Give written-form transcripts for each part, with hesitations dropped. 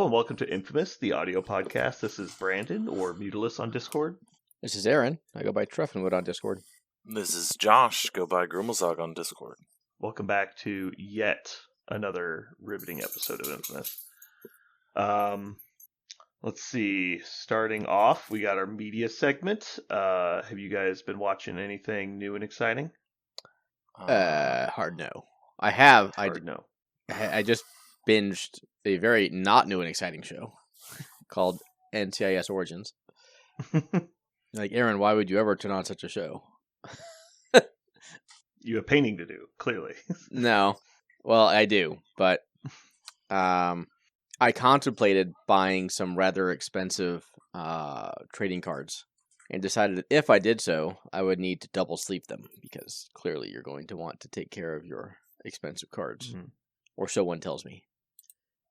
and welcome to Infamous, the audio podcast. This is Brandon, or Mutilus on Discord. This is Aaron. I go by Treffinwood on Discord. This is Josh. Go by Grimmelzog on Discord. Welcome back to yet another riveting episode of Infamous. Let's see. Starting off, we got our media segment. Have you guys been watching anything new and exciting? Hard no. I have. No. I just binged a very not new and exciting show called NCIS Origins. Like, Aaron, why would you ever turn on such a show? You have painting to do, clearly. No. Well, I do, but I contemplated buying some rather expensive trading cards and decided that if I did so, I would need to double sleeve them because clearly you're going to want to take care of your expensive cards, or so one tells me.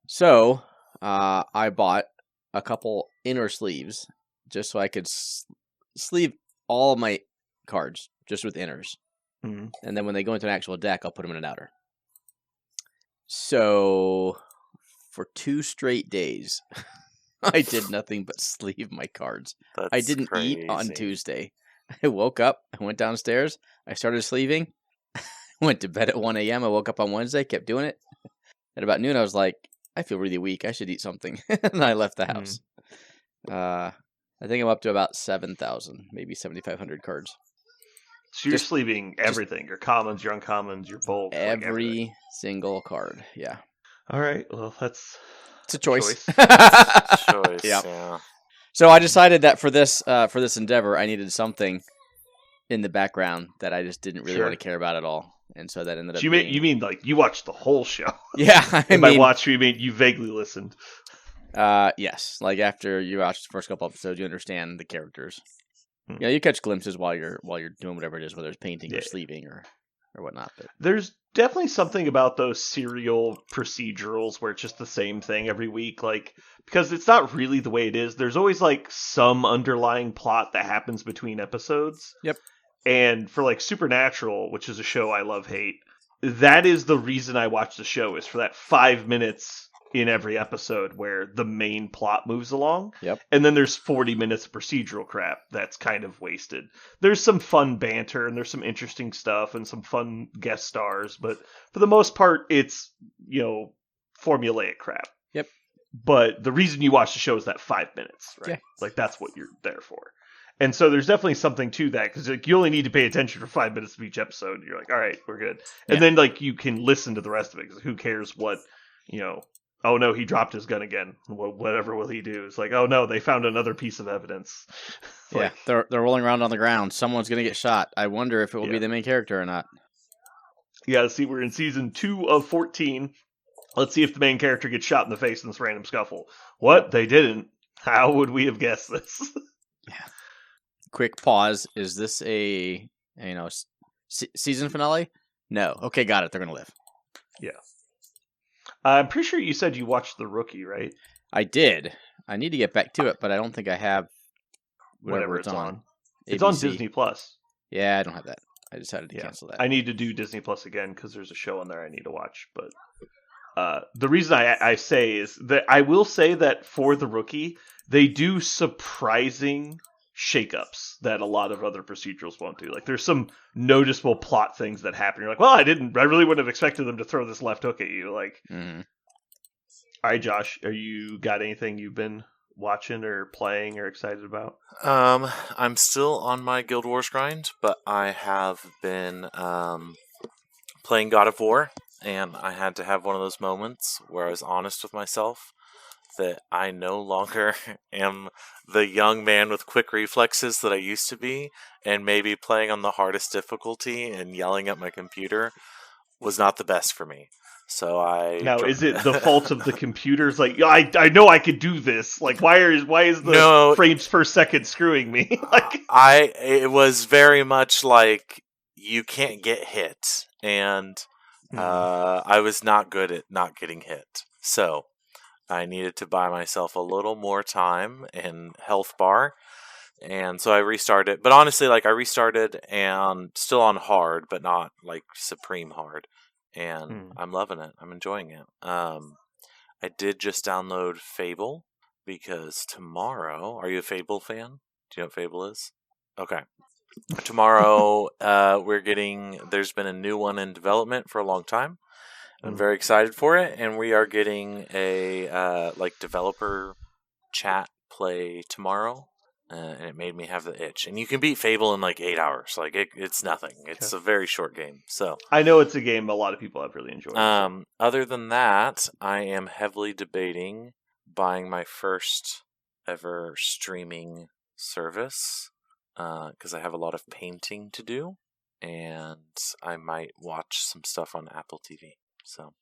So I bought a couple inner sleeves just so I could sleeve all of my cards just with inners. And then when they go into an actual deck, I'll put them in an outer. So for 2 straight days, I did nothing but sleeve my cards. That's I didn't eat on Tuesday. I woke up, I went downstairs, I started sleeving, went to bed at 1 a.m. I woke up on Wednesday, kept doing it. At about noon, I was like, I feel really weak. I should eat something. And I left the house. I think I'm up to about 7,000, maybe 7,500 cards. So you're sleeving everything. Your commons, your uncommons, your bulk. Every single card, yeah. All right, well, it's a choice. Choice, yeah. So I decided that for this endeavor, I needed something in the background that I just didn't really want to care about at all. And so that ended up being... You mean like you watched the whole show? Yeah. By watch, you mean you vaguely listened. Yes. Like after you watch the first couple episodes, you understand the characters. Yeah, you catch glimpses while you're doing whatever it is, whether it's painting or sleeving or whatnot. But there's definitely something about those serial procedurals where it's just the same thing every week, like because it's not really the way it is. There's always like some underlying plot that happens between episodes. Yep. And for like Supernatural, which is a show I love-hate, that is the reason I watch the show, is for that 5 minutes in every episode where the main plot moves along. Yep. And then there's 40 minutes of procedural crap that's kind of wasted. There's some fun banter and there's some interesting stuff and some fun guest stars, but for the most part, it's, formulaic crap. Yep. But the reason you watch the show is that 5 minutes, right? Yeah. Like that's what you're there for. And so there's definitely something to that, because like, you only need to pay attention for 5 minutes of each episode. You're like, all right, we're good. And then like you can listen to the rest of it, because who cares what, oh no, he dropped his gun again. Whatever will he do? It's like, oh no, they found another piece of evidence. Yeah, they're rolling around on the ground. Someone's going to get shot. I wonder if it will be the main character or not. Yeah, see, we're in season 2 of 14. Let's see if the main character gets shot in the face in this random scuffle. What? They didn't. How would we have guessed this? Yeah. Quick pause. Is this a season finale? No. Okay, got it. They're going to live. Yeah. I'm pretty sure you said you watched The Rookie, right? I did. I need to get back to it, but I don't think I have whatever it's on. It's on Disney Plus. Yeah, I don't have that. I decided to cancel that. I need to do Disney Plus again because there's a show on there I need to watch. But the reason I say is that I will say that for The Rookie, they do surprising shakeups that a lot of other procedurals won't do. Like there's some noticeable plot things that happen. You're like, well, I really wouldn't have expected them to throw this left hook at you. Like, All right, Josh, you got anything you've been watching or playing or excited about? I'm still on my Guild Wars grind, but I have been playing God of War, and I had to have one of those moments where I was honest with myself that I no longer am the young man with quick reflexes that I used to be, and maybe playing on the hardest difficulty and yelling at my computer was not the best for me. So is it the fault of the computers? Like, I know I could do this. Like, why is the frames per second screwing me? It was very much like you can't get hit, and I was not good at not getting hit. So I needed to buy myself a little more time and health bar. And so I restarted. But honestly, I restarted and still on hard, but not supreme hard. And I'm loving it. I'm enjoying it. I did just download Fable because tomorrow, are you a Fable fan? Do you know what Fable is? Okay. Tomorrow, there's been a new one in development for a long time. I'm very excited for it, and we are getting a developer chat play tomorrow, and it made me have the itch. And you can beat Fable in like 8 hours. Like it's nothing. It's a very short game. So I know it's a game a lot of people have really enjoyed. Other than that, I am heavily debating buying my first ever streaming service because I have a lot of painting to do, and I might watch some stuff on Apple TV. So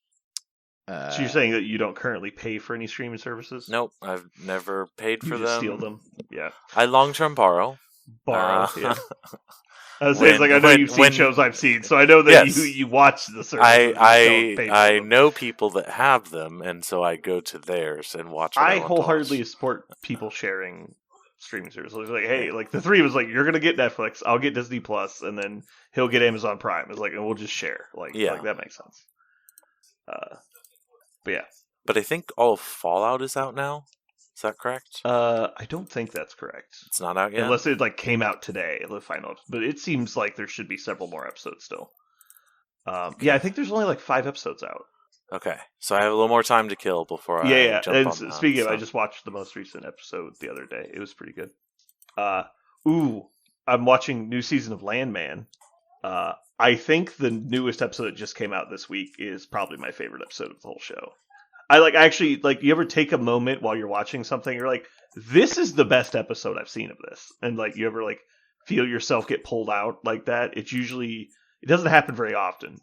you're saying that you don't currently pay for any streaming services? Nope, I've never paid for you just them. Steal them? Yeah. I long-term borrow. Yeah. I was saying, I know you've seen shows I've seen, so I know that you watch the service. I know people that have them, and so I go to theirs and watch. I wholeheartedly support people sharing streaming services. It's like, hey, like the three of us, like you're gonna get Netflix, I'll get Disney Plus, and then he'll get Amazon Prime. It's like, and we'll just share. Like that makes sense. But yeah. But I think all of Fallout is out now. Is that correct? I don't think that's correct. It's not out yet? Unless it came out today, the final. But it seems like there should be several more episodes still. Yeah, I think there's only 5 episodes out. Okay, so I have a little more time to kill before I jump on that. Speaking of, I just watched the most recent episode the other day. It was pretty good. I'm watching new season of Landman. I think the newest episode that just came out this week is probably my favorite episode of the whole show. You ever take a moment while you're watching something, you're like, this is the best episode I've seen of this. And you ever feel yourself get pulled out like that? It doesn't happen very often.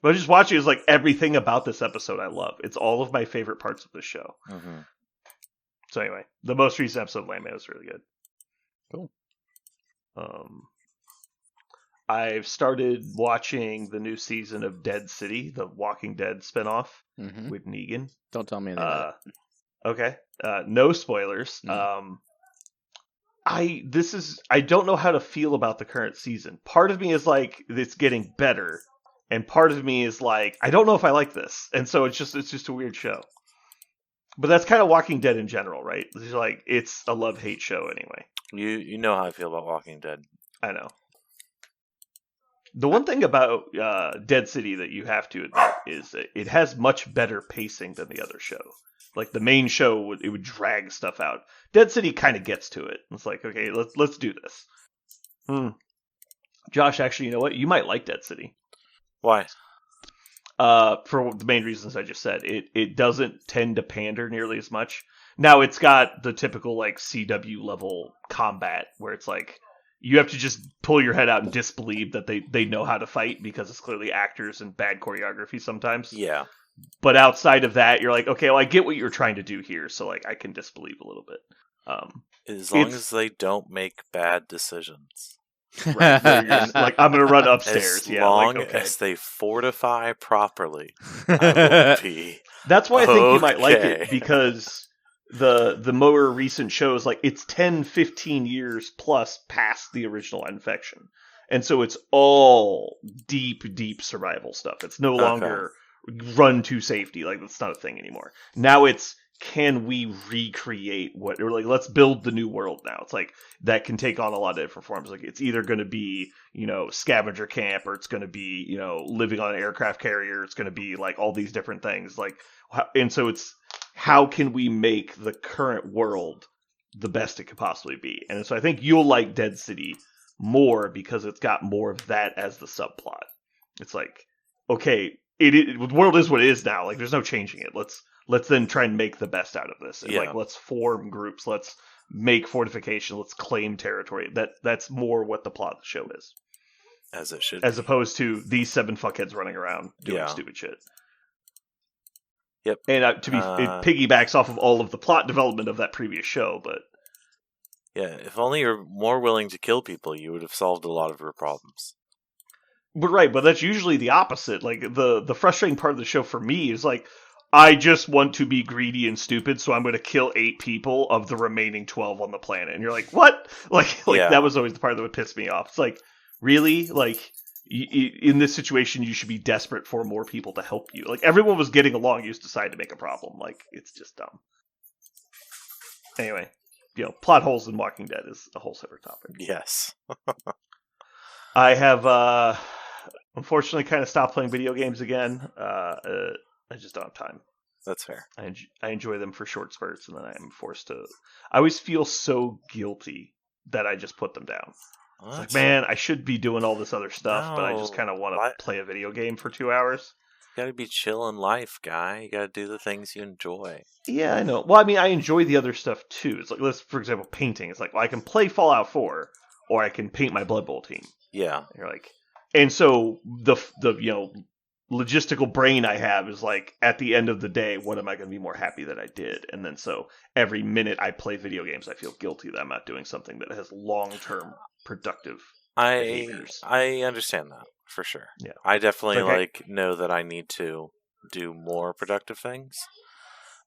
But just watching is everything about this episode I love. It's all of my favorite parts of the show. Mm-hmm. So anyway, the most recent episode of Landman was really good. Cool. I've started watching the new season of Dead City, the Walking Dead spinoff with Negan. Don't tell me anything about it. Okay. No spoilers. No. I don't know how to feel about the current season. Part of me is it's getting better, and part of me is I don't know if I like this. And so it's just a weird show. But that's kind of Walking Dead in general, right? It's a love-hate show anyway. You know how I feel about Walking Dead. I know. The one thing about Dead City that you have to admit is that it has much better pacing than the other show. The main show would drag stuff out. Dead City kind of gets to it. It's okay, let's do this. Josh, actually, you know what? You might like Dead City. Why? For the main reasons I just said. It doesn't tend to pander nearly as much. Now it's got the typical CW level combat where it's you have to just pull your head out and disbelieve that they know how to fight because it's clearly actors and bad choreography sometimes. Yeah. But outside of that, you're okay, well, I get what you're trying to do here, so I can disbelieve a little bit. As long as they don't make bad decisions. Right. Just, I'm going to run upstairs. As long as they fortify properly, I will be That's why I think you might like it, because the more recent shows, it's 10, 15 years plus past the original infection. And so it's all deep survival stuff. It's no longer run to safety. That's not a thing anymore. Now it's, can we recreate let's build the new world now. It's that can take on a lot of different forms. It's either going to be, scavenger camp, or it's going to be, living on an aircraft carrier. It's going to be all these different things. And so it's, how can we make the current world the best it could possibly be? And so I think you'll like Dead City more because it's got more of that as the subplot. It's okay, the world is what it is now. There's no changing it. Let's then try and make the best out of this. And let's form groups. Let's make fortification. Let's claim territory. That's more what the plot of the show is. As it should. As opposed to these 7 fuckheads running around doing stupid shit. Yep. And it piggybacks off of all of the plot development of that previous show, but yeah, if only you're more willing to kill people, you would have solved a lot of your problems. But that's usually the opposite. The frustrating part of the show for me is I just want to be greedy and stupid, so I'm going to kill 8 people of the remaining 12 on the planet. And you're what? That was always the part that would piss me off. It's really? in this situation, you should be desperate for more people to help you. Like, everyone was getting along, you just decide to make a problem. Like, it's just dumb. Anyway, plot holes in Walking Dead is a whole separate topic. Yes. I have, unfortunately, kind of stopped playing video games again. I just don't have time. That's fair. I enjoy them for short spurts, and then I'm forced to... I always feel so guilty that I just put them down. It's like, man, I should be doing all this other stuff, but I just kind of want to play a video game for 2 hours. You gotta be chill in life, guy. You gotta do the things you enjoy. Yeah, I know. Well, I mean, I enjoy the other stuff, too. It's like, for example, painting. It's like, well, I can play Fallout 4, or I can paint my Blood Bowl team. Yeah. And you're like... And so, the logistical brain I have is like, at the end of the day, what am I going to be more happy that I did? And then so every minute I play video games, I feel guilty that I'm not doing something that has long-term productive behaviors. I understand that for sure. Yeah. I definitely know that I need to do more productive things,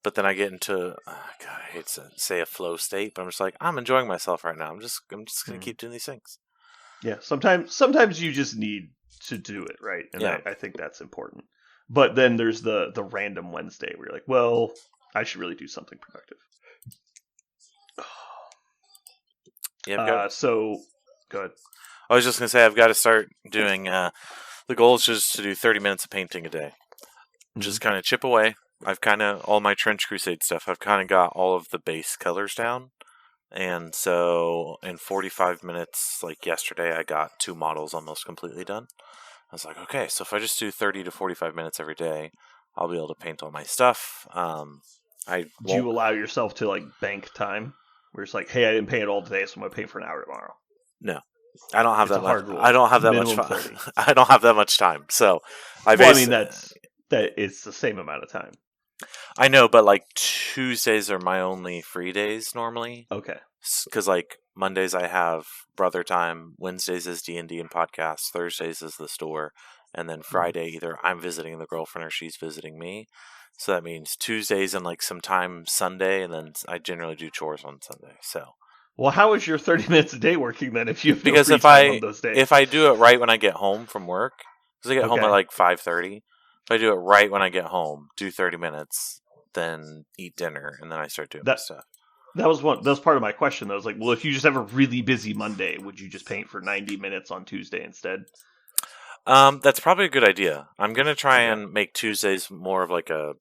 but then I get into God, I hate to say a flow state, but I'm just like, I'm enjoying myself right now. I'm just going to keep doing these things. Yeah. Sometimes you just need to do it, right? And yeah. I think that's important. But then there's the random Wednesday where you're like, well, I should really do something productive. Yeah. So, go ahead. I was just going to say, I've got to start doing, the goal is just to do 30 minutes of painting a day. Just kind of chip away. I've kind of, all my Trench Crusade stuff, I've kind of got all of the base colors down. And so in 45 minutes, like yesterday, I got 2 models almost completely done. I was like, okay, so if I just do 30 to 45 minutes every day, I'll be able to paint all my stuff. Do you allow yourself to like bank time? Where it's like, hey, I didn't paint it all today, so I'm gonna paint for an hour tomorrow. No, I don't have that much. I don't have that much. I don't have that much time. So I mean, that it's the same amount of time. I know, but like Tuesdays are my only free days normally. Okay. Because like Mondays I have brother time, Wednesdays is D&D and podcasts, Thursdays is the store, and then Friday either I'm visiting the girlfriend or she's visiting me. So that means Tuesdays and like sometime Sunday, and then I generally do chores on Sunday. So. Well, how is your 30 minutes a day working then? If you have because no free time on those days? If I do it right when I get home from work, because I get home at like 5:30. If I do it right when I get home, do 30 minutes, then eat dinner, and then I start doing that stuff. That was part of my question, though. I was like, well, if you just have a really busy Monday, would you just paint for 90 minutes on Tuesday instead? That's probably a good idea. I'm going to try and make Tuesdays more of like a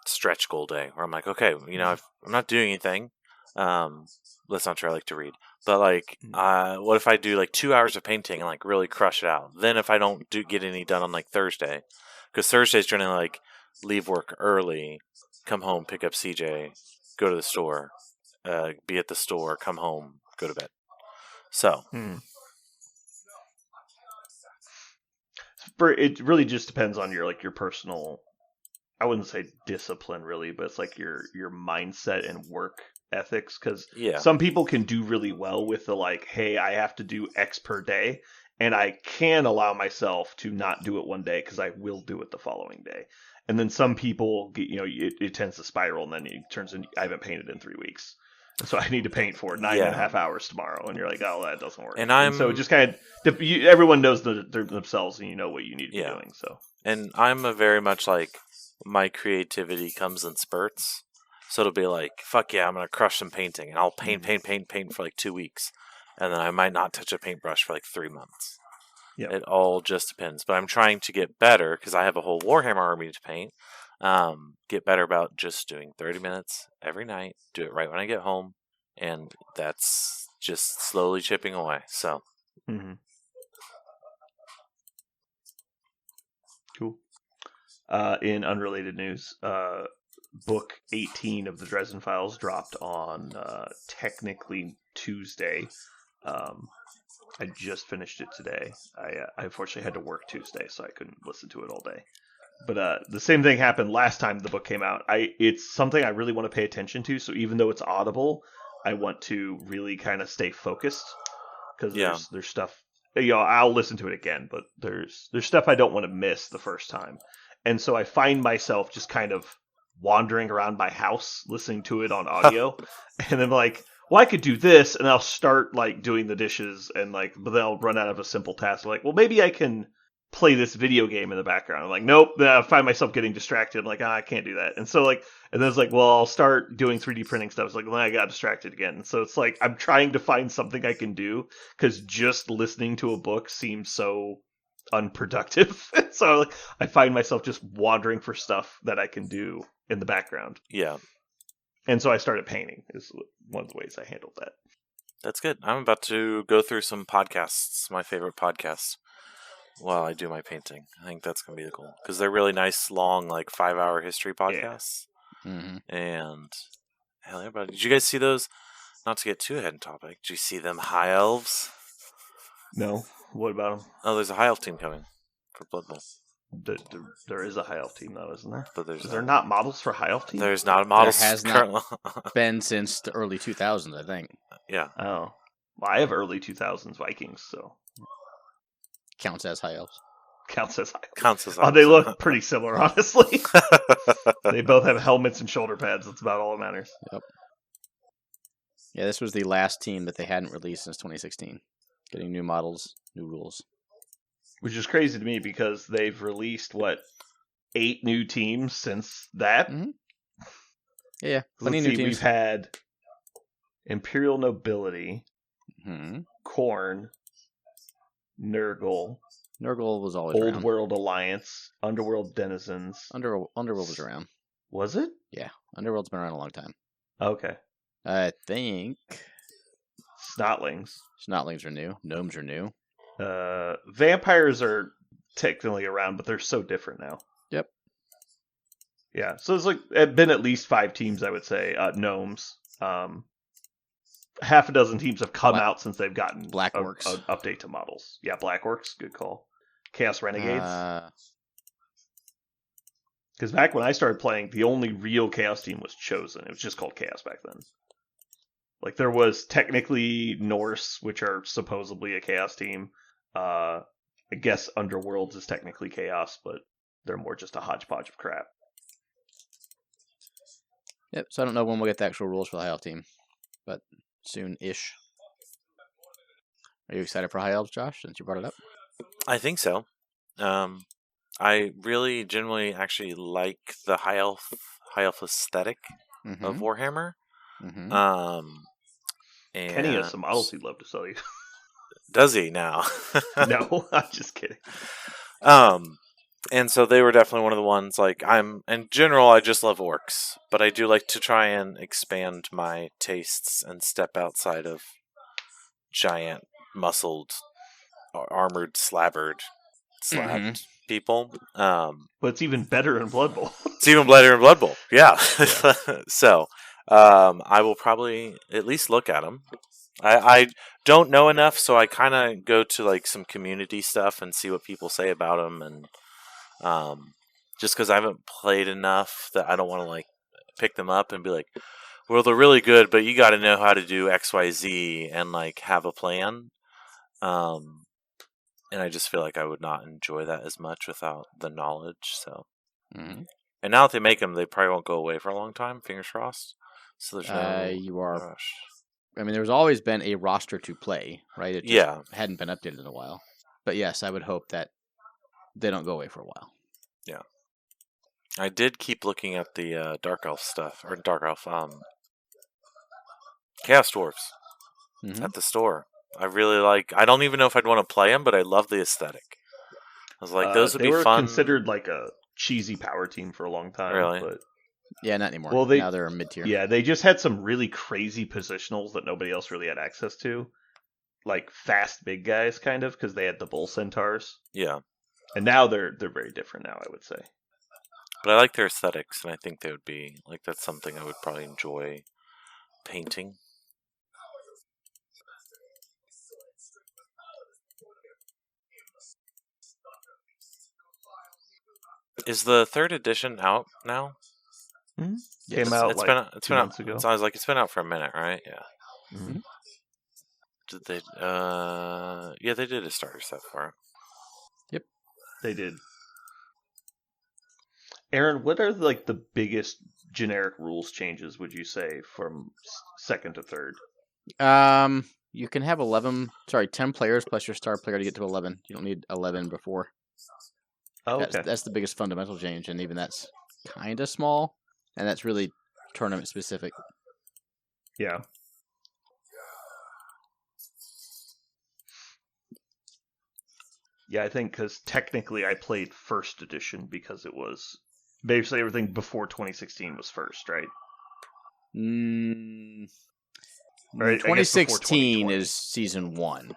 stretch goal day, where I'm like, okay, I'm not doing anything. That's not true. I like to read. But like, what if I do like 2 hours of painting and like really crush it out? Then if I don't get any done on like Thursday, because Thursday's generally like leave work early, come home, pick up CJ, go to the store, be at the store, come home, go to bed. So. It really just depends on your personal, I wouldn't say discipline really, but it's like your mindset and work ethics, because some people can do really well with the like, hey, I have to do X per day, and I can allow myself to not do it one day because I will do it the following day. And then some people, it tends to spiral, and then it turns into, I haven't painted in 3 weeks, and so I need to paint for 9.5 hours tomorrow, and you're like, oh, that doesn't work. And so it just kind of, everyone knows themselves, and you know what you need to be doing. So, and I'm a very much like, my creativity comes in spurts. So it'll be like, fuck yeah, I'm going to crush some painting. And I'll paint for like 2 weeks. And then I might not touch a paintbrush for like 3 months. Yep. It all just depends. But I'm trying to get better, because I have a whole Warhammer army to paint. Get better about just doing 30 minutes every night. Do it right when I get home. And that's just slowly chipping away. So. Mm-hmm. Cool. In unrelated news, book 18 of the Dresden Files dropped on technically Tuesday. I just finished it today. I unfortunately had to work Tuesday, so I couldn't listen to it all day. But the same thing happened last time the book came out. It's something I really want to pay attention to, so even though it's audible, I want to really kind of stay focused, because there's stuff. I'll listen to it again, but there's stuff I don't want to miss the first time. And so I find myself just kind of wandering around my house listening to it on audio. And I'm like, well, I could do this, and I'll start like doing the dishes, and like, but then I'll run out of a simple task. Like, well, maybe I can play this video game in the background. I'm like, nope. Then I find myself getting distracted. I'm like, I can't do that. And so like, and then it's like, well, I'll start doing 3D printing stuff. It's like, well, I got distracted again. So it's like I'm trying to find something I can do because just listening to a book seems so unproductive. So like, I find myself just wandering for stuff that I can do in the background. Yeah. And so I started painting. Is one of the ways I handled that. That's good. I'm about to go through some podcasts, my favorite podcasts, while I do my painting. I think that's going to be the goal. Because they're really nice, long, like 5-hour history podcasts. Yeah. Mm-hmm. And, hell yeah, buddy. Did you guys see those? Not to get too ahead in topic. Did you see them high elves? No. What about them? Oh, there's a high elf team coming for Blood Bowl. There is a high elf team, though, isn't there? But there's Is there not models for high elf teams? There's not a model. There has currently. been since the early 2000s, I think. Yeah. Oh. Well, I have early 2000s Vikings, so. Counts as high elves. Counts as high elves. Counts as Oh, they look pretty similar, honestly. They both have helmets and shoulder pads. That's about all that matters. Yep. Yeah, this was the last team that they hadn't released since 2016. Getting new models, new rules. Which is crazy to me because they've released, 8 new teams since that? Mm-hmm. Yeah. Let's see, we've had Imperial Nobility, Khorne, Nurgle, Nurgle was always Old around. World Alliance, Underworld Denizens. Underworld was around. Was it? Yeah, Underworld's been around a long time. Okay. I think Snotlings. Snotlings are new. Gnomes are new. Vampires are technically around, but they're so different now. Yep. Yeah, so it's been at least 5 teams, I would say. Gnomes. Half a dozen teams have come out since they've gotten Black Orcs. an update to models. Yeah, Black Orcs, good call. Chaos Renegades. Because back when I started playing, the only real Chaos team was Chosen. It was just called Chaos back then. Like, there was technically Norse, which are supposedly a Chaos team. I guess Underworlds is technically Chaos, but they're more just a hodgepodge of crap. Yep, so I don't know when we'll get the actual rules for the High Elf team, but soon-ish. Are you excited for High Elves, Josh, since you brought it up? I think so. I really genuinely actually like the high elf aesthetic of Warhammer. Mm-hmm. And Kenny has some models he'd love to sell you. Does he now? No, I'm just kidding. And so they were definitely one of the ones, in general, I just love orcs, but I do like to try and expand my tastes and step outside of giant, muscled, armored, slabbed people. But it's even better in Blood Bowl. It's even better in Blood Bowl, yeah. So, I will probably at least look at them. I don't know enough, so I kind of go to some community stuff and see what people say about them, and just because I haven't played enough that I don't want to pick them up and be like, well, they're really good, but you got to know how to do XYZ and have a plan. And I just feel like I would not enjoy that as much without the knowledge. So, and now that they make them, they probably won't go away for a long time. Fingers crossed. So there's no you are. rush. I mean, there's always been a roster to play, right? It just hadn't been updated in a while. But yes, I would hope that they don't go away for a while. Yeah. I did keep looking at the Dark Elf stuff, or Dark Elf, Chaos Dwarves at the store. I really I don't even know if I'd want to play them, but I love the aesthetic. I was like, those would be fun. They were considered a cheesy power team for a long time. Really? But... Yeah, not anymore. Well, now they're mid-tier. Yeah, they just had some really crazy positionals that nobody else really had access to. Like fast big guys, kind of, because they had the bull centaurs. Yeah. And now they're very different now, I would say. But I like their aesthetics, and I think they would be, that's something I would probably enjoy painting. Is the 3rd edition out now? Mm-hmm. Came out it's been 2 months ago. It sounds like it's been out for a minute, right? Yeah. Mm-hmm. Did they? Yeah, they did a starter set for it. Yep, they did. Aaron, what are the biggest generic rules changes? Would you say from 2nd to 3rd? You can have 10 players plus your star player to get to 11. You don't need 11 before. Oh, okay. That's the biggest fundamental change, and even that's kind of small, and that's really tournament specific. Yeah. Yeah, I think because technically I played first edition because it was basically everything before 2016 was first, right? Or I guess before 2016 2020. is season 1.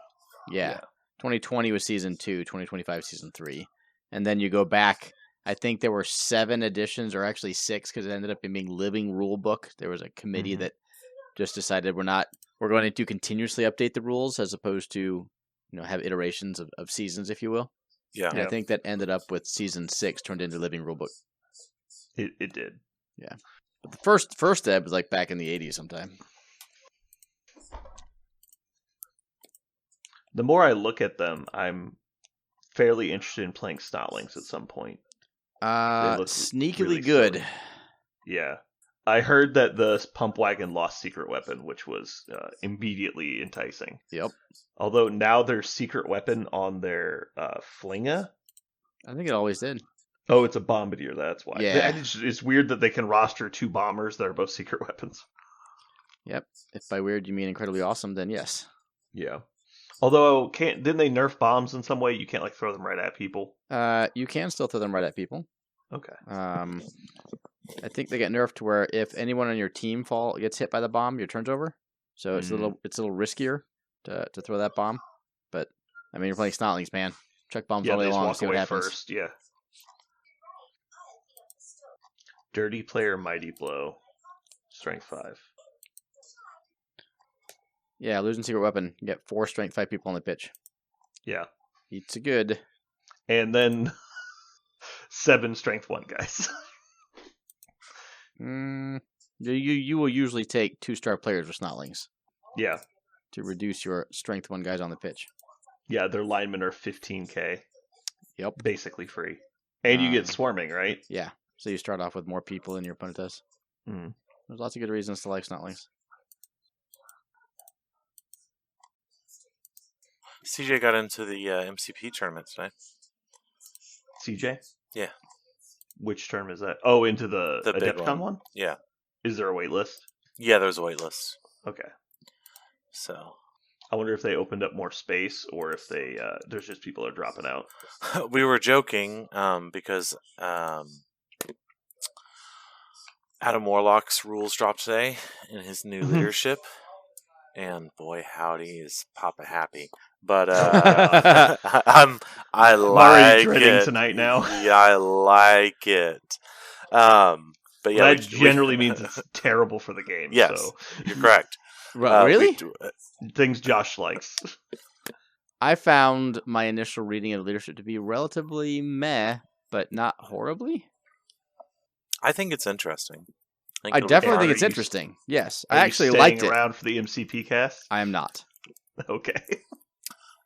Yeah. 2020 was season 2, 2025 season 3. And then you go back, I think there were 7 editions, or actually 6, because it ended up being living rule book. There was a committee that just decided we're going to continuously update the rules as opposed to, have iterations of seasons, if you will. Yeah. And I think that ended up with season 6 turned into living rulebook. It did. Yeah. But the first ed was like back in the 80s sometime. The more I look at them, I'm fairly interested in playing Snotlings at some point. Sneakily really good. silly. Yeah. I heard that the pump wagon lost secret weapon, which was immediately enticing. Yep. Although now there's secret weapon on their flinga. I think it always did. Oh, it's a bombardier. That's why. Yeah. It's weird that they can roster 2 bombers that are both secret weapons. Yep. If by weird you mean incredibly awesome, then yes. Yeah. Although, didn't they nerf bombs in some way? You can't throw them right at people. You can still throw them right at people. Okay. I think they get nerfed to where if anyone on your team gets hit by the bomb, your turn's over. So it's a little riskier to throw that bomb. But I mean, you're playing Snotlings, man. Chuck bombs all day long. See what happens. First. Yeah. Dirty player, mighty blow, strength 5. Yeah, losing secret weapon. You get 4 strength 5 people on the pitch. Yeah. It's a good. And then 7 strength 1 guys. You will usually take 2-star players with Snotlings. Yeah. To reduce your strength 1 guys on the pitch. Yeah, their linemen are 15k. Yep. Basically free. And you get swarming, right? Yeah. So you start off with more people than your opponent does. Mm. There's lots of good reasons to like Snotlings. CJ got into the MCP tournament tonight. CJ? Yeah. Which term is that? Oh, into the Adepticon one? Yeah. Is there a wait list? Yeah, there's a wait list. Okay. So I wonder if they opened up more space or if they there's just people are dropping out. We were joking because Adam Warlock's rules dropped today in his new leadership. And boy, howdy is Papa happy. But I like it tonight now. Yeah, I like it. But yeah, that generally means it's terrible for the game. Yes, so. You're correct. Really? Things Josh likes. I found my initial reading of leadership to be relatively meh, but not horribly. I think it's interesting. I definitely think it's interesting. Yes, I actually liked it. Around for the MCP cast? I am not. Okay.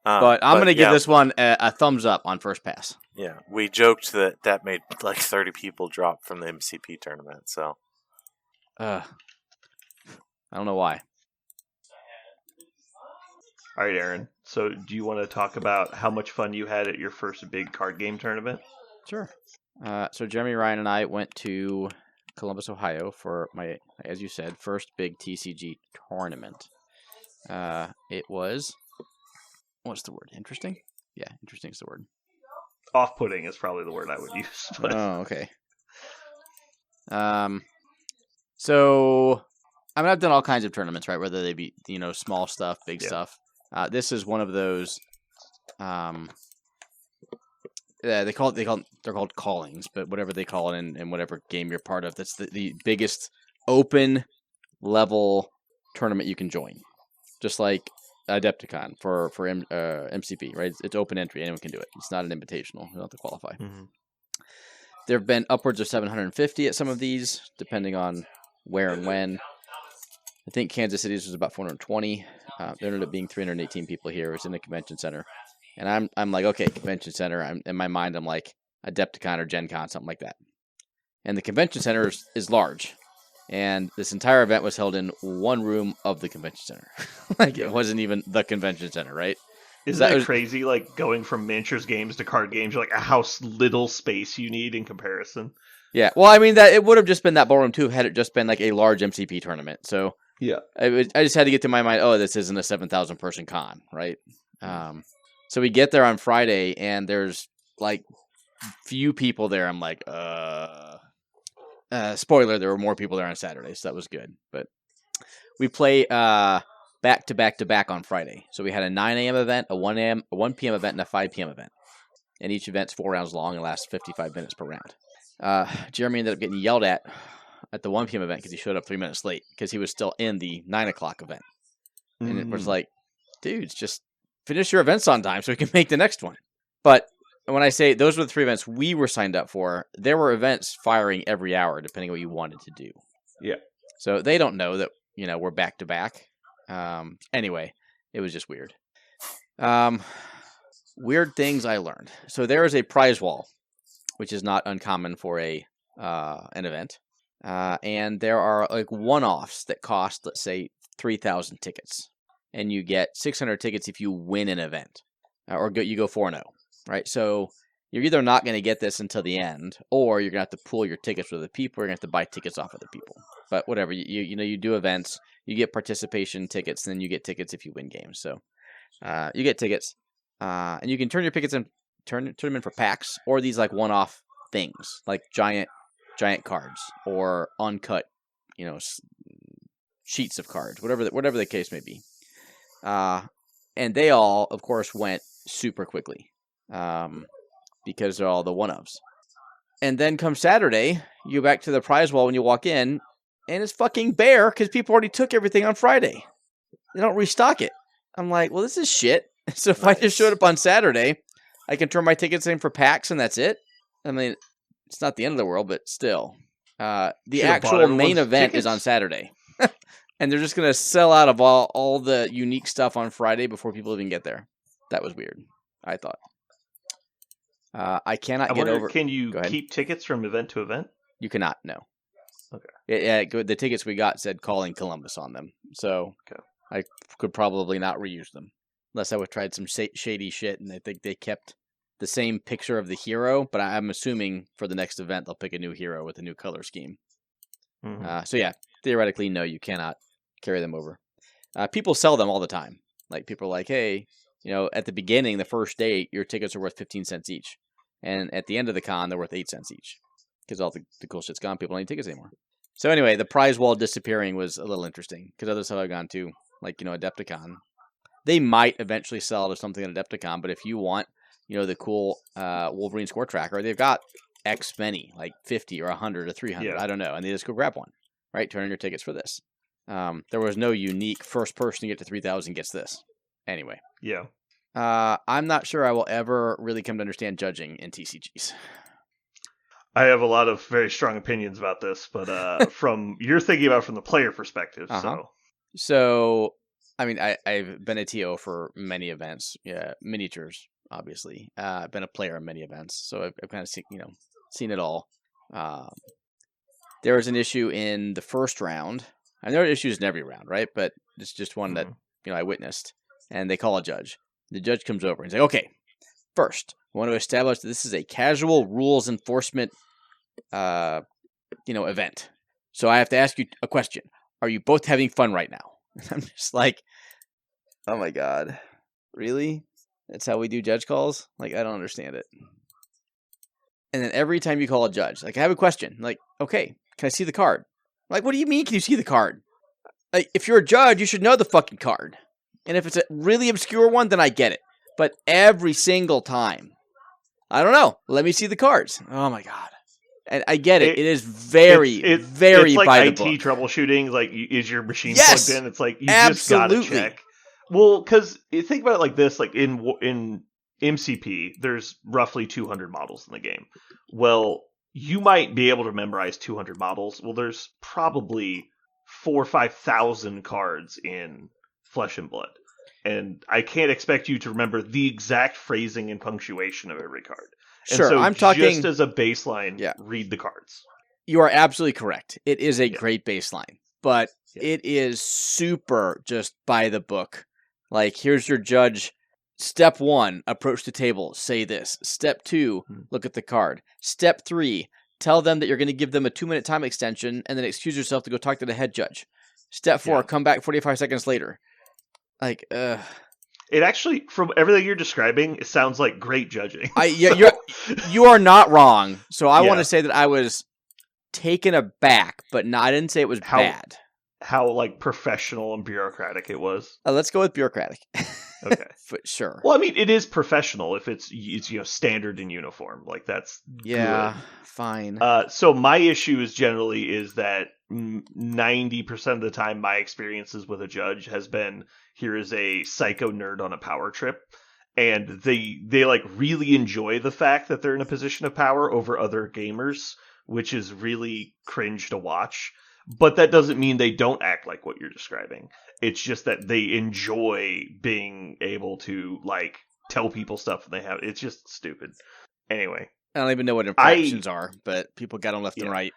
But I'm going to give this one a thumbs up on first pass. Yeah, we joked that made like 30 people drop from the MCP tournament. So, I don't know why. All right, Aaron. So, do you want to talk about how much fun you had at your first big card game tournament? Sure. So Jeremy, Ryan, and I went to Columbus, Ohio for my, as you said, first big TCG tournament. It was, what's the word? Interesting? Yeah, interesting is the word. Off-putting is probably the word I would use. But... Oh, okay. So, I mean, I've done all kinds of tournaments, right? Whether they be, small stuff, big stuff. This is one of those. They're called callings, but whatever they call it in whatever game you're part of, that's the biggest open level tournament you can join. Just like Adepticon for MCP, right? It's open entry; anyone can do it. It's not an invitational; you don't have to qualify. Mm-hmm. There have been upwards of 750 at some of these, depending on where and when. I think Kansas City's was about 420. There ended up being 318 people here. It was in the convention center. And I'm like, okay, convention center. In my mind, I'm like Adepticon or Gen Con, something like that. And the convention center is large. And this entire event was held in one room of the convention center. Like, it wasn't even the convention center, right? Isn't that crazy? Like, going from miniatures games to card games, like how little space you need in comparison. Yeah, well, I mean, that it would have just been that ballroom too had it just been like a large MCP tournament. So yeah, I just had to get to my mind, oh, this isn't a 7,000 person con, right? So we get there on Friday, and there's like few people there. I'm like, spoiler, there were more people there on Saturday, so that was good. But we play back to back to back on Friday. So we had a 9 a.m. event, a 1 p.m. event, and a 5 p.m. event. And each event's 4 rounds long and lasts 55 minutes per round. Jeremy ended up getting yelled at the 1 p.m. event because he showed up 3 minutes late because he was still in the 9 o'clock event. And it was like, dudes, just finish your events on time so we can make the next one. But when I say those were the 3 events we were signed up for, there were events firing every hour depending on what you wanted to do. Yeah. So they don't know that, we're back to back. Anyway, it was just weird. Weird things I learned. So there is a prize wall, which is not uncommon for an event. And there are like one-offs that cost, let's say, 3,000 tickets. And you get 600 tickets if you win an event. Or you go 4-0, right? So you're either not going to get this until the end, or you're going to have to pool your tickets with other people, or you're going to have to buy tickets off other people. But whatever, you do events, you get participation tickets, and then you get tickets if you win games. So you get tickets, and you can turn your tickets in, turn them in for packs, or these like one-off things, like giant cards, or uncut, sheets of cards, whatever the case may be. And they all, of course, went super quickly, because they're all the one-ofs. And then come Saturday, you go back to the prize wall when you walk in, and it's fucking bare because people already took everything on Friday. They don't restock it. I'm like, well, this is shit. So if I just showed up on Saturday, I can turn my tickets in for packs and that's it. I mean, it's not the end of the world, but still. The actual main event is on Saturday. And they're just going to sell out of all the unique stuff on Friday before people even get there. That was weird, I thought. I cannot get over... Can you keep tickets from event to event? You cannot, no. Okay. Yeah, the tickets we got said Calling Columbus on them. So I could probably not reuse them. Unless I would have tried some shady shit, and I think they kept the same picture of the hero, but I'm assuming for the next event they'll pick a new hero with a new color scheme. Mm-hmm. So yeah, theoretically, no, you cannot carry them over. People sell them all the time. Like, people are like, hey, at the beginning, the first day, your tickets are worth 15 cents each. And at the end of the con, they're worth 8 cents each. Because all the cool shit's gone. People don't need tickets anymore. So anyway, the prize wall disappearing was a little interesting. Because other stuff I've gone to, like, Adepticon, they might eventually sell to something at Adepticon. But if you want, the cool Wolverine score tracker, they've got X many, like 50 or 100 or 300. Yeah. I don't know. And they just go grab one. Right? Turn in your tickets for this. There was no unique first person to get to 3,000 gets this. Anyway. Yeah. I'm not sure I will ever really come to understand judging in TCGs. I have a lot of very strong opinions about this, but you're thinking about it from the player perspective. So, I mean, I've been a TO for many events, miniatures, obviously. I've been a player in many events, so I've kind of seen it all. There was an issue in the first round. And there are issues in every round, right? But it's just one that I witnessed. And they call a judge. The judge comes over and says, okay, first, I want to establish that this is a casual rules enforcement, event. So I have to ask you a question. Are you both having fun right now? And I'm just like, oh my God, really? That's how we do judge calls? Like, I don't understand it. And then every time you call a judge, like, I have a question. Like, okay, can I see the card? Like, what do you mean, can you see the card? Like, if you're a judge, you should know the fucking card. And if it's a really obscure one, then I get it. But every single time, I don't know. Let me see the cards. Oh my God. And I get it. It is very like by IT the book. Troubleshooting. Like, is your machine plugged in? It's like, you just gotta check. Well, because think about it like this. Like, in MCP, there's roughly 200 models in the game. Well, you might be able to memorize 200 models. Well, there's probably 4,000 or 5,000 cards in Flesh and Blood. And I can't expect you to remember the exact phrasing and punctuation of every card. And sure, so I'm talking just as a baseline, read the cards. You are absolutely correct. It is a Yeah. great baseline, but Yeah. it is super just by the book. Like, here's your judge. Step 1, approach the table, say this. Step 2, look at the card. Step 3, tell them that you're going to give them a 2-minute time extension and then excuse yourself to go talk to the head judge. Step 4, come back 45 seconds later. Like, It actually, from everything you're describing, it sounds like great judging. You are not wrong. So I want to say that I was taken aback, but I didn't say it was bad. How like professional and bureaucratic it was. Let's go with bureaucratic. Okay, for sure. Well, I mean, it is professional if it's standard and uniform. Like that's good. Fine. So my issue is that 90% of the time my experiences with a judge has been, here is a psycho nerd on a power trip, and they like really enjoy the fact that they're in a position of power over other gamers, which is really cringe to watch. But that doesn't mean they don't act like what you're describing. It's just that they enjoy being able to like tell people stuff and they have. It's just stupid. Anyway, I don't even know what infractions are, but people got them left and right.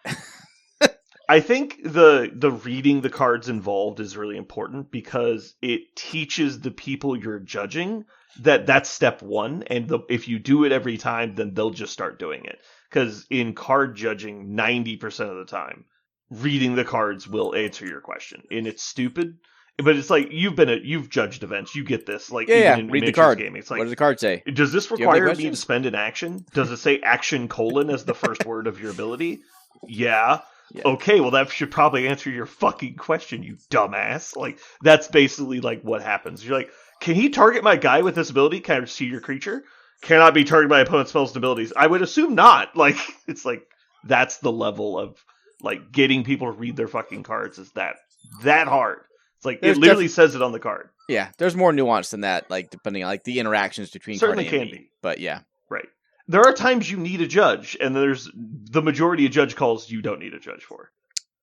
I think the reading the cards involved is really important because it teaches the people you're judging that's step 1, and if you do it every time, then they'll just start doing it. Because in card judging, 90% of the time, reading the cards will answer your question, and it's stupid. But it's like you've judged events, you get this. Like even in read the card. Gaming, it's like, what does the card say? Does this require me to spend an action? Does it say action : as the first word of your ability? Yeah. Okay, well that should probably answer your fucking question, you dumbass. Like that's basically like what happens. You're like, can he target my guy with this ability? Can I see your creature? Cannot be targeted by opponent's spells and abilities. I would assume not. Like it's like that's the level of like getting people to read their fucking cards is that hard. It's like it literally says it on the card. Yeah, there's more nuance than that. Like depending on like the interactions between certainly card and can be, but yeah, right. There are times you need a judge, and there's the majority of judge calls you don't need a judge for.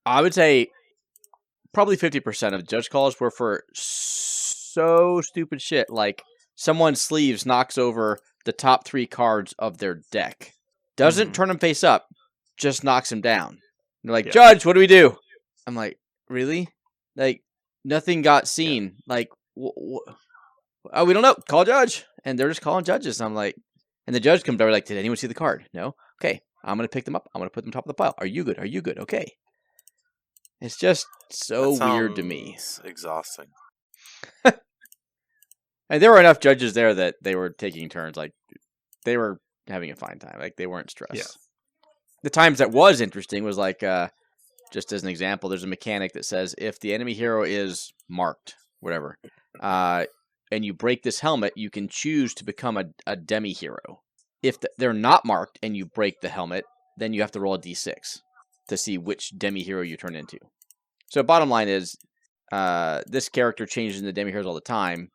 I would say probably 50% of judge calls were for so stupid shit, like someone's sleeves knocks over the top 3 cards of their deck. Doesn't turn them face up, just knocks them down. And they're like, Judge, what do we do? I'm like, really? Like, nothing got seen. Like, we don't know. Call judge. And they're just calling judges. And I'm like, and the judge comes over like, did anyone see the card? No? Okay. I'm going to pick them up. I'm going to put them top of the pile. Are you good? Are you good? Okay. It's just so weird to me. It's exhausting. And there were enough judges there that they were taking turns. Like, they were having a fine time. Like, they weren't stressed. Yeah. The times that was interesting was like, just as an example, there's a mechanic that says if the enemy hero is marked, whatever, and you break this helmet, you can choose to become a demi-hero. If they're not marked and you break the helmet, then you have to roll a d6 to see which demi-hero you turn into. So bottom line is, this character changes into demi-heroes all the time.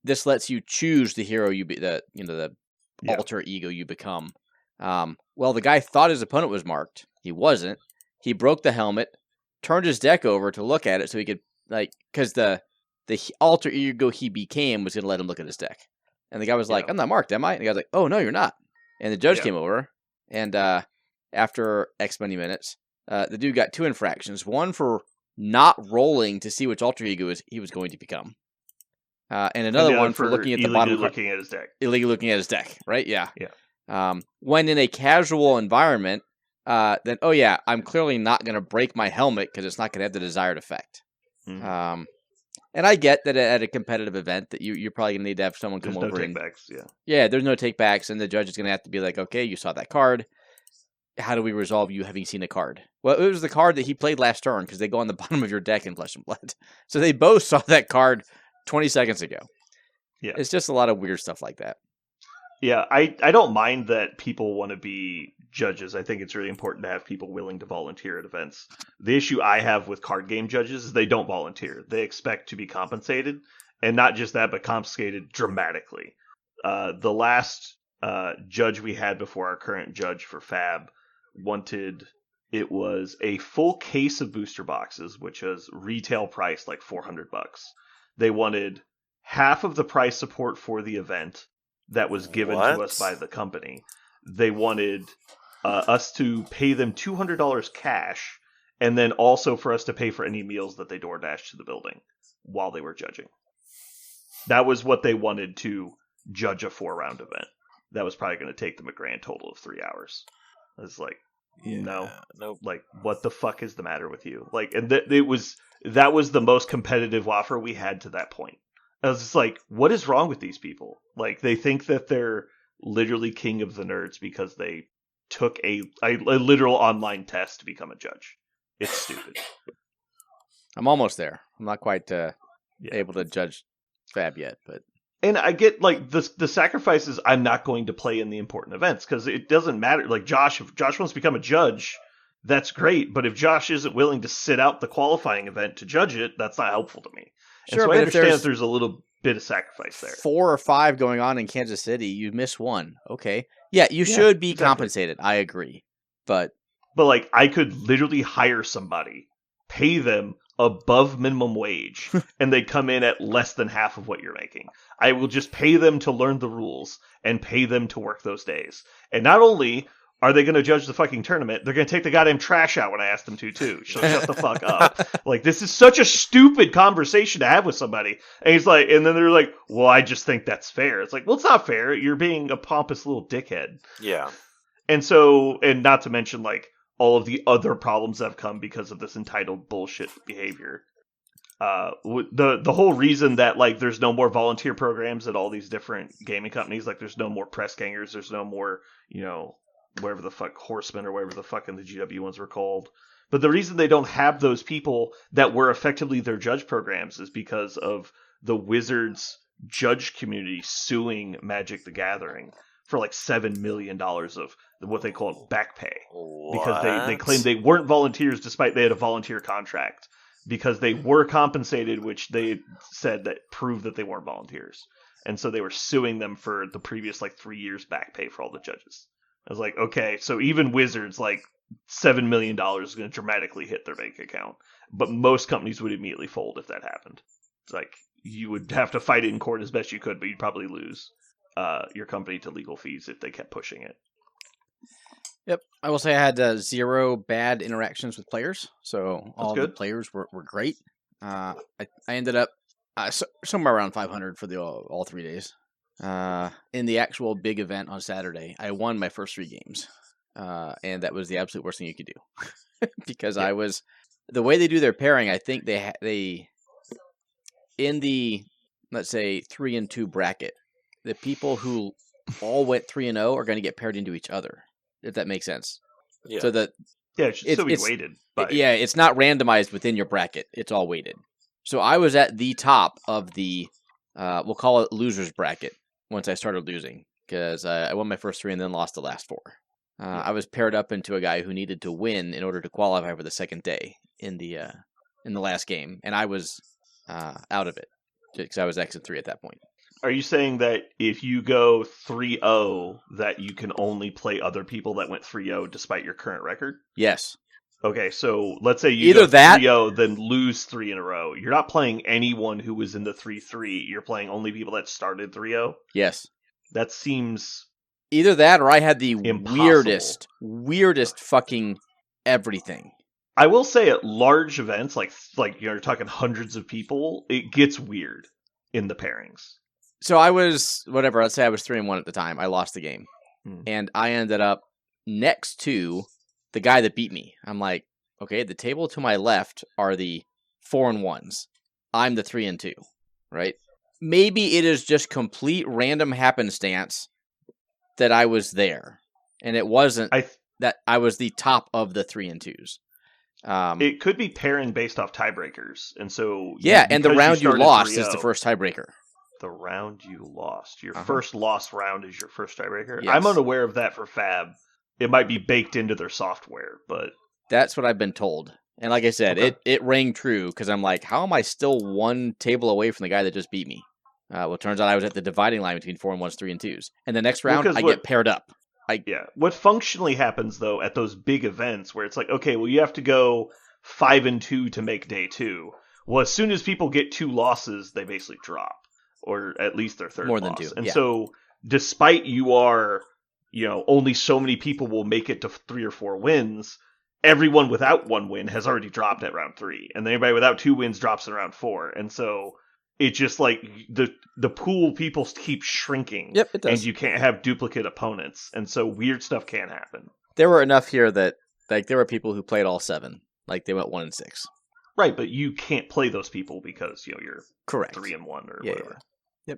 This lets you choose the hero the alter ego you become. Well, the guy thought his opponent was marked. He wasn't. He broke the helmet, turned his deck over to look at it so he could, because the alter ego he became was going to let him look at his deck. And the guy was like, I'm not marked, am I? And the guy's like, oh, no, you're not. And the judge came over, and after X many minutes, the dude got 2 infractions. One for not rolling to see which alter ego he was going to become. And another one for looking at the bottom looking at his deck. Illegally looking at his deck, right? Yeah. When in a casual environment, then, I'm clearly not going to break my helmet because it's not going to have the desired effect. Mm-hmm. And I get that at a competitive event that you're probably going to need to have someone come over. There's no takebacks, Yeah, there's no takebacks, and the judge is going to have to be like, okay, you saw that card. How do we resolve you having seen a card? Well, it was the card that he played last turn because they go on the bottom of your deck in Flesh and Blood. So they both saw that card 20 seconds ago. Yeah. It's just a lot of weird stuff like that. Yeah, I don't mind that people want to be judges. I think it's really important to have people willing to volunteer at events. The issue I have with card game judges is they don't volunteer. They expect to be compensated, and not just that, but compensated dramatically. The last judge we had before our current judge for Fab it was a full case of booster boxes, which was retail price like $400. They wanted half of the price support for the event that was given to us by the company. They wanted us to pay them $200 cash, and then also for us to pay for any meals that they DoorDash to the building while they were judging. That was what they wanted to judge a 4-round event. That was probably going to take them a grand total of 3 hours. I was like, no, nope. Like, what the fuck is the matter with you? Like, and that was the most competitive offer we had to that point. I was just like, what is wrong with these people? Like, they think that they're literally king of the nerds because they took a literal online test to become a judge. It's stupid. I'm almost there. I'm not quite able to judge Fab yet, but. And I get, like, the sacrifices I'm not going to play in the important events, because it doesn't matter. Like, if Josh wants to become a judge, that's great. But if Josh isn't willing to sit out the qualifying event to judge it, that's not helpful to me. And sure, so but I understand if that there's a little bit of sacrifice there. 4 or 5 going on in Kansas City, you miss one. Okay. Yeah, you should be compensated. I agree. But, like, I could literally hire somebody, pay them above minimum wage, and they come in at less than half of what you're making. I will just pay them to learn the rules and pay them to work those days. And not only are they going to judge the fucking tournament, they're going to take the goddamn trash out when I ask them to, too. So shut the fuck up. Like, this is such a stupid conversation to have with somebody. And he's like, and then they're like, well, I just think that's fair. It's like, well, it's not fair. You're being a pompous little dickhead. Yeah. And so, and not to mention, like, all of the other problems that have come because of this entitled bullshit behavior. The whole reason that, like, there's no more volunteer programs at all these different gaming companies, like, there's no more press gangers, there's no more, whatever the fuck, horsemen or whatever the fuck in the GW ones were called. But the reason they don't have those people that were effectively their judge programs is because of the Wizards judge community suing Magic the Gathering for like $7 million of what they call back pay. Because they claimed they weren't volunteers despite they had a volunteer contract. Because they were compensated, which they said that proved that they weren't volunteers. And so they were suing them for the previous, like, 3 years back pay for all the judges. I was like, okay, so even Wizards, like, $7 million is going to dramatically hit their bank account. But most companies would immediately fold if that happened. It's like, you would have to fight it in court as best you could, but you'd probably lose your company to legal fees if they kept pushing it. Yep. I will say I had 0 bad interactions with players, so all the players were great. I ended up somewhere around 500 for all 3 days. In the actual big event on Saturday, I won my first 3 games, and that was the absolute worst thing you could do. Because I was... The way they do their pairing, I think they in the, let's say, 3-2 bracket, the people who all went 3-0 are going to get paired into each other. If that makes sense. Yeah. So it's weighted. Yeah, it's not randomized within your bracket. It's all weighted. So I was at the top of the, we'll call it losers bracket once I started losing. Because I won my first 3 and then lost the last 4. I was paired up into a guy who needed to win in order to qualify for the second day in the last game. And I was out of it. Because I was exit 3 at that point. Are you saying that if you go 3-0, that you can only play other people that went 3-0 despite your current record? Yes. Okay, so let's say you either go that 3-0, then lose 3 in a row. You're not playing anyone who was in the 3-3. You're playing only people that started 3-0? Yes. That seems... Either that or I had the impossible. weirdest fucking everything. I will say at large events, like you're talking hundreds of people, it gets weird in the pairings. So I was, whatever, let's say I was 3-1 at the time. I lost the game. And I ended up next to the guy that beat me. I'm like, okay, the table to my left are the 4-1s. I'm the 3-2, right? Maybe it is just complete random happenstance that I was there. And it wasn't that I was the top of the 3-2s. It could be pairing based off tiebreakers. And so... Yeah, and the round you lost is the first tiebreaker. The round you lost. Your first lost round is your first tiebreaker. Yes. I'm unaware of that for Fab. It might be baked into their software, but... That's what I've been told. And like I said, it rang true, because I'm like, how am I still 1 table away from the guy that just beat me? Well, it turns out I was at the dividing line between 4-1s, 3-2s. And the next round, I get paired up. What functionally happens, though, at those big events, where it's like, okay, well, you have to go 5-2 to make day 2. Well, as soon as people get 2 losses, they basically drop. Or at least their third More loss. Than 2. And so, despite you are, only so many people will make it to 3 or 4 wins. Everyone without 1 win has already dropped at round 3, and then anybody without 2 wins drops in round 4, and so it's just like the pool people keep shrinking. Yep, it does. And you can't have duplicate opponents, and so weird stuff can happen. There were enough here that there were people who played all 7, like they went 1 and 6. Right, but you can't play those people because you're Correct 3 and 1 or yeah, whatever. Yeah.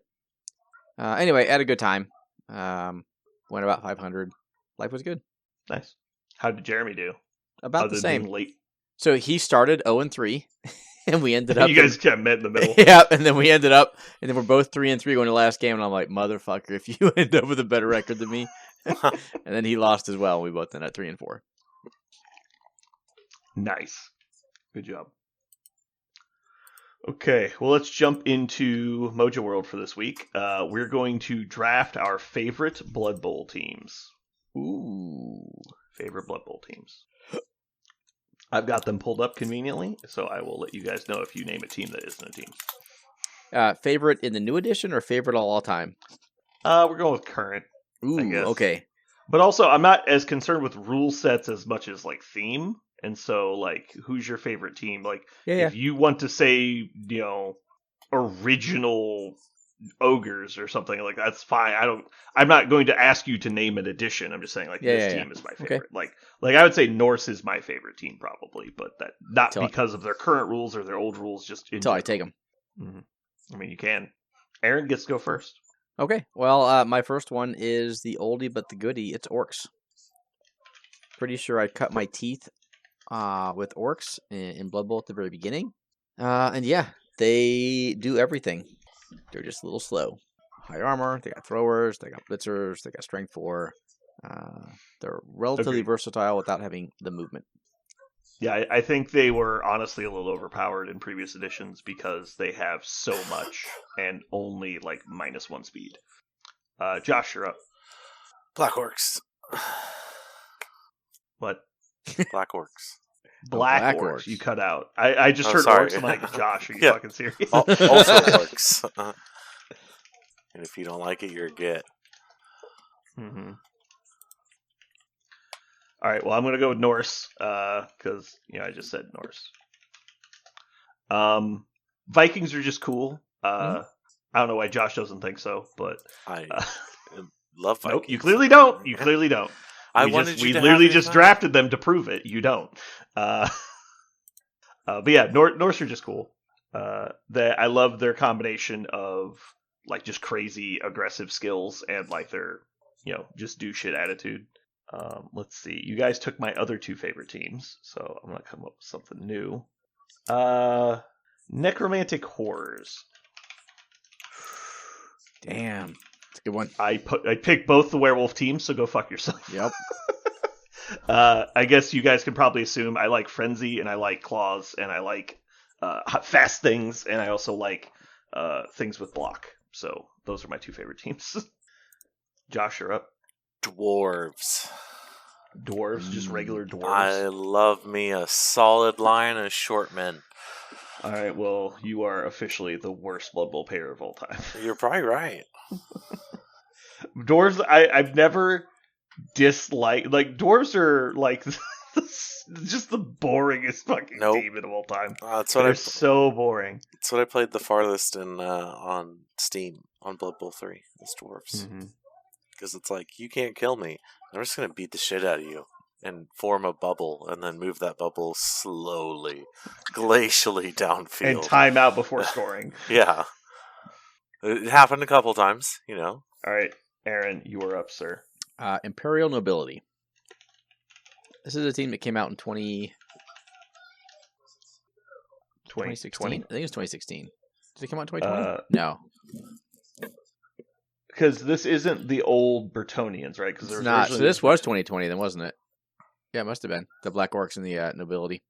Yep. Anyway, had a good time. Went about 500. Life was good. Nice. How did Jeremy do? About the same. Late. So he started 0-3, and we ended up. You guys kind of met in the middle. Yeah, and then we ended up, and then we're both 3-3 going to the last game, and I'm like, motherfucker, if you end up with a better record than me, and then he lost as well. We both ended at 3-4. Nice, good job. Okay, well, let's jump into Mojo World for this week. We're going to draft our favorite Blood Bowl teams. Ooh, favorite Blood Bowl teams. I've got them pulled up conveniently, so I will let you guys know if you name a team that isn't a team. Favorite in the new edition or favorite all time? We're going with current. Ooh, I guess. Okay. But also, I'm not as concerned with rule sets as much as like theme. And so, like, who's your favorite team? Like, if you want to say, original ogres or something, like, that's fine. I'm not going to ask you to name an edition. I'm just saying, like, this team is my favorite. Okay. Like I would say Norse is my favorite team probably, but that not Till because of their current rules or their old rules, just until I take them. Mm-hmm. I mean, you can. Aaron gets to go first. Okay. Well, my first one is the oldie but the goodie. It's Orcs. Pretty sure I cut my teeth with Orcs in Blood Bowl at the very beginning. And yeah, they do everything. They're just a little slow. High armor, they got throwers, they got blitzers, they got strength 4. They're relatively versatile without having the movement. Yeah, I think they were honestly a little overpowered in previous editions because they have so much and only like -1 speed. Josh, you're up. Black Orcs. What? Black Orcs. Black Orcs. You cut out. I just heard sorry. Orcs. I'm like, Josh, are you fucking serious? Also Orcs. And if you don't like it, you're a git. Mm-hmm. All right. Well, I'm gonna go with Norse because I just said Norse. Vikings are just cool. I don't know why Josh doesn't think so, but I love Vikings. Nope, you clearly don't. You clearly don't. We literally just drafted them to prove it. You don't. But yeah, Norse are just cool. I love their combination of like just crazy aggressive skills and like their just do shit attitude. Let's see. You guys took my other 2 favorite teams, so I'm gonna come up with something new. Necromantic Horrors. Damn, it's a good one. I picked both the werewolf teams, so go fuck yourself. Yep. I guess you guys can probably assume I like Frenzy, and I like Claws, and I like fast things, and I also like things with block. So those are my 2 favorite teams. Josh, you're up. Dwarves. Dwarves, just regular dwarves. I love me a solid line of short men. All right, well, you are officially the worst Blood Bowl player of all time. You're probably right. Dwarves, I've never disliked. Like, dwarves are like just the boringest fucking team of all time. They're so boring. That's what I played the farthest in on Steam on Blood Bowl 3. It's dwarves. Because it's like, you can't kill me. I'm just going to beat the shit out of you and form a bubble and then move that bubble slowly, glacially downfield. And time out before scoring. Yeah. It happened a couple times, All right, Aaron, you are up, sir. Imperial Nobility. This is a team that came out in 2016. I think it was 2016. Did it come out in 2020? No. Because this isn't the old Bretonnians, right? It's not. So this was 2020, then, wasn't it? Yeah, it must have been. The Black Orcs and the Nobility.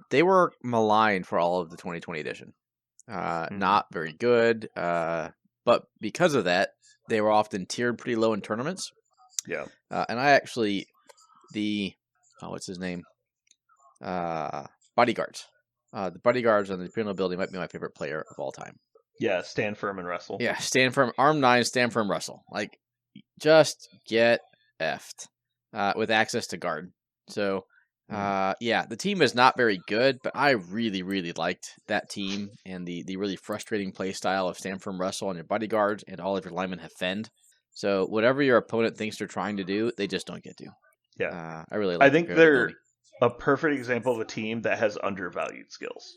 They were maligned for all of the 2020 edition. Not very good. But because of that, they were often tiered pretty low in tournaments. Yeah. And I actually, what's his name? Bodyguards. The Bodyguards on the Imperial Nobility might be my favorite player of all time. Yeah, stand firm and wrestle. Yeah, stand firm, arm 9, stand firm, wrestle. Like, just get effed with access to guard. So, yeah, the team is not very good, but I really, really liked that team and the really frustrating play style of stand firm wrestle on your bodyguards and all of your linemen have fend. So whatever your opponent thinks they're trying to do, they just don't get to. Yeah, I really like. I think they're a perfect example of a team that has undervalued skills.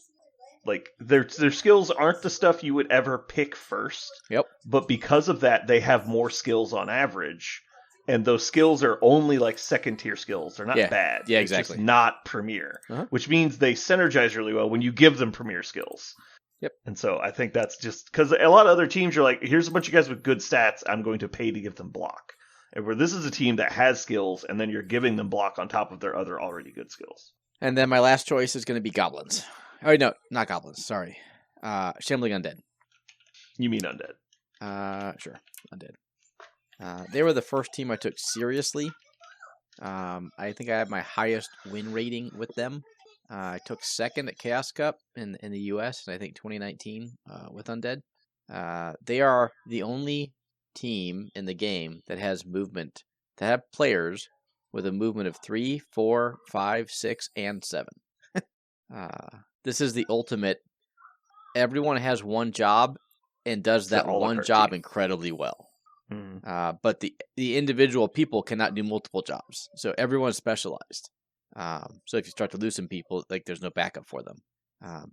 Like their skills aren't the stuff you would ever pick first. Yep. But because of that, they have more skills on average, and those skills are only like second tier skills. They're not bad. Yeah, it's exactly. just not premier, which means they synergize really well when you give them premier skills. Yep. And so I think that's just because a lot of other teams are like, here's a bunch of guys with good stats. I'm going to pay to give them block. And where this is a team that has skills, and then you're giving them block on top of their other already good skills. And then my last choice is going to be goblins. Oh no, not goblins. Sorry, Shambling Undead. You mean Undead? Sure, Undead. They were the first team I took seriously. I think I had my highest win rating with them. I took second at Chaos Cup in the U.S. in I think 2019 with Undead. They are the only team in the game that has movement, that have players with a movement of 3, 4, 5, 6, and 7. This is the ultimate. Everyone has one job and does that one job incredibly well. Mm-hmm. But the individual people cannot do multiple jobs, so everyone's specialized. So if you start to lose some people, like there's no backup for them.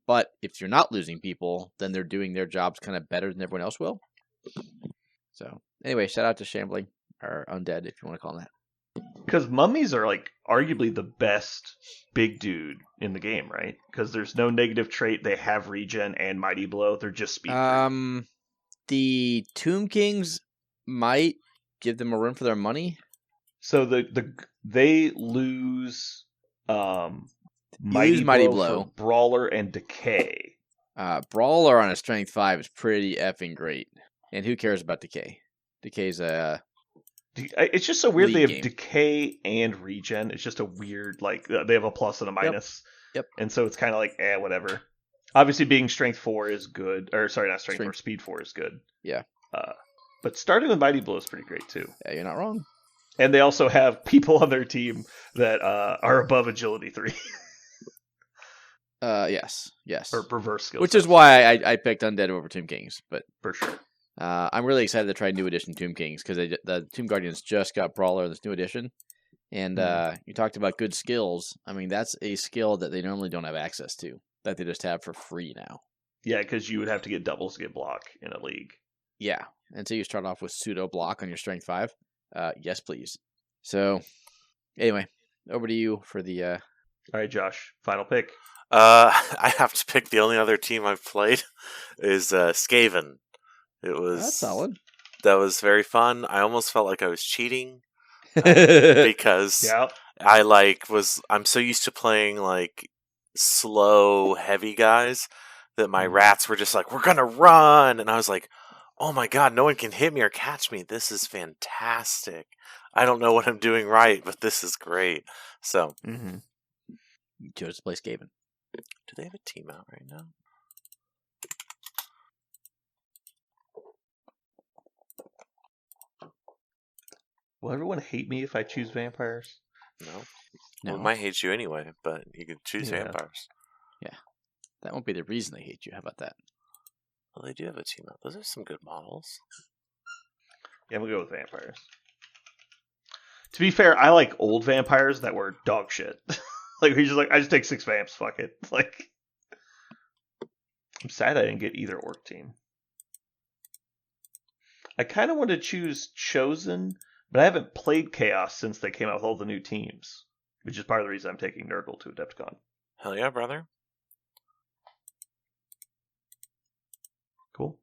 But if you're not losing people, then they're doing their jobs kind of better than everyone else will. So anyway, shout out to Shambling or Undead if you want to call them that. Because mummies are like arguably the best big dude in the game, right? Because there's no negative trait. They have regen and mighty blow. They're just speed. The Tomb Kings might give them a run for their money. So they lose mighty blow for brawler and decay. Brawler on a strength 5 is pretty effing great. And who cares about decay? Decay's it's just so weird they have game. Decay and regen. It's just a weird, like, they have a plus and a minus. Yep. And so it's kind of like, whatever. Obviously being strength 4 is good. Or sorry, not strength 4, speed 4 is good. Yeah. But starting with mighty blow is pretty great too. Yeah, you're not wrong. And they also have people on their team that are above agility 3. Yes. Or reverse skills. Which is why I picked Undead over Tomb Kings, but for sure. I'm really excited to try new edition Tomb Kings because the Tomb Guardians just got Brawler in this new edition, and you talked about good skills. I mean, that's a skill that they normally don't have access to, that they just have for free now. Yeah, because you would have to get doubles to get block in a league. Yeah, and so you start off with pseudo block on your strength 5. Yes, please. So, anyway, over to you for the. All right, Josh, final pick. I have to pick the only other team I've played is Skaven. That's solid. That was very fun. I almost felt like I was cheating because I'm so used to playing like slow, heavy guys that my rats were just like, we're gonna run, and I was like, oh my god, no one can hit me or catch me. This is fantastic. I don't know what I'm doing right, but this is great. So, You chose to play Skaven. Do they have a team out right now? Will everyone hate me if I choose vampires? No. Well, it might hate you anyway, but you can choose vampires. Yeah. That won't be the reason they hate you. How about that? Well, they do have a team out. Those are some good models. Yeah, we'll go with vampires. To be fair, I like old vampires that were dog shit. Like, he's just like, I just take 6 vamps, fuck it. Like, I'm sad I didn't get either orc team. I kind of want to choose Chosen, but I haven't played Chaos since they came out with all the new teams, which is part of the reason I'm taking Nurgle to Adepticon. Hell yeah, brother. Cool.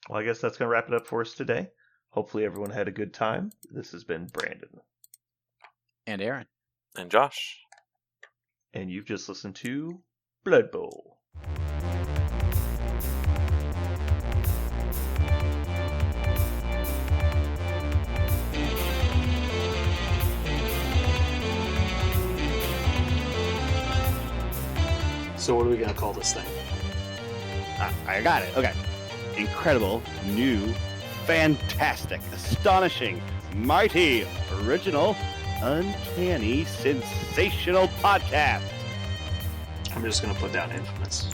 Well, I guess that's going to wrap it up for us today. Hopefully everyone had a good time. This has been Brandon. And Aaron. And Josh. And you've just listened to Blood Bowl. So what are we going to call this thing? I got it. Okay. Incredible, new, fantastic, astonishing, mighty, original, uncanny, sensational podcast. I'm just gonna put down Infamous.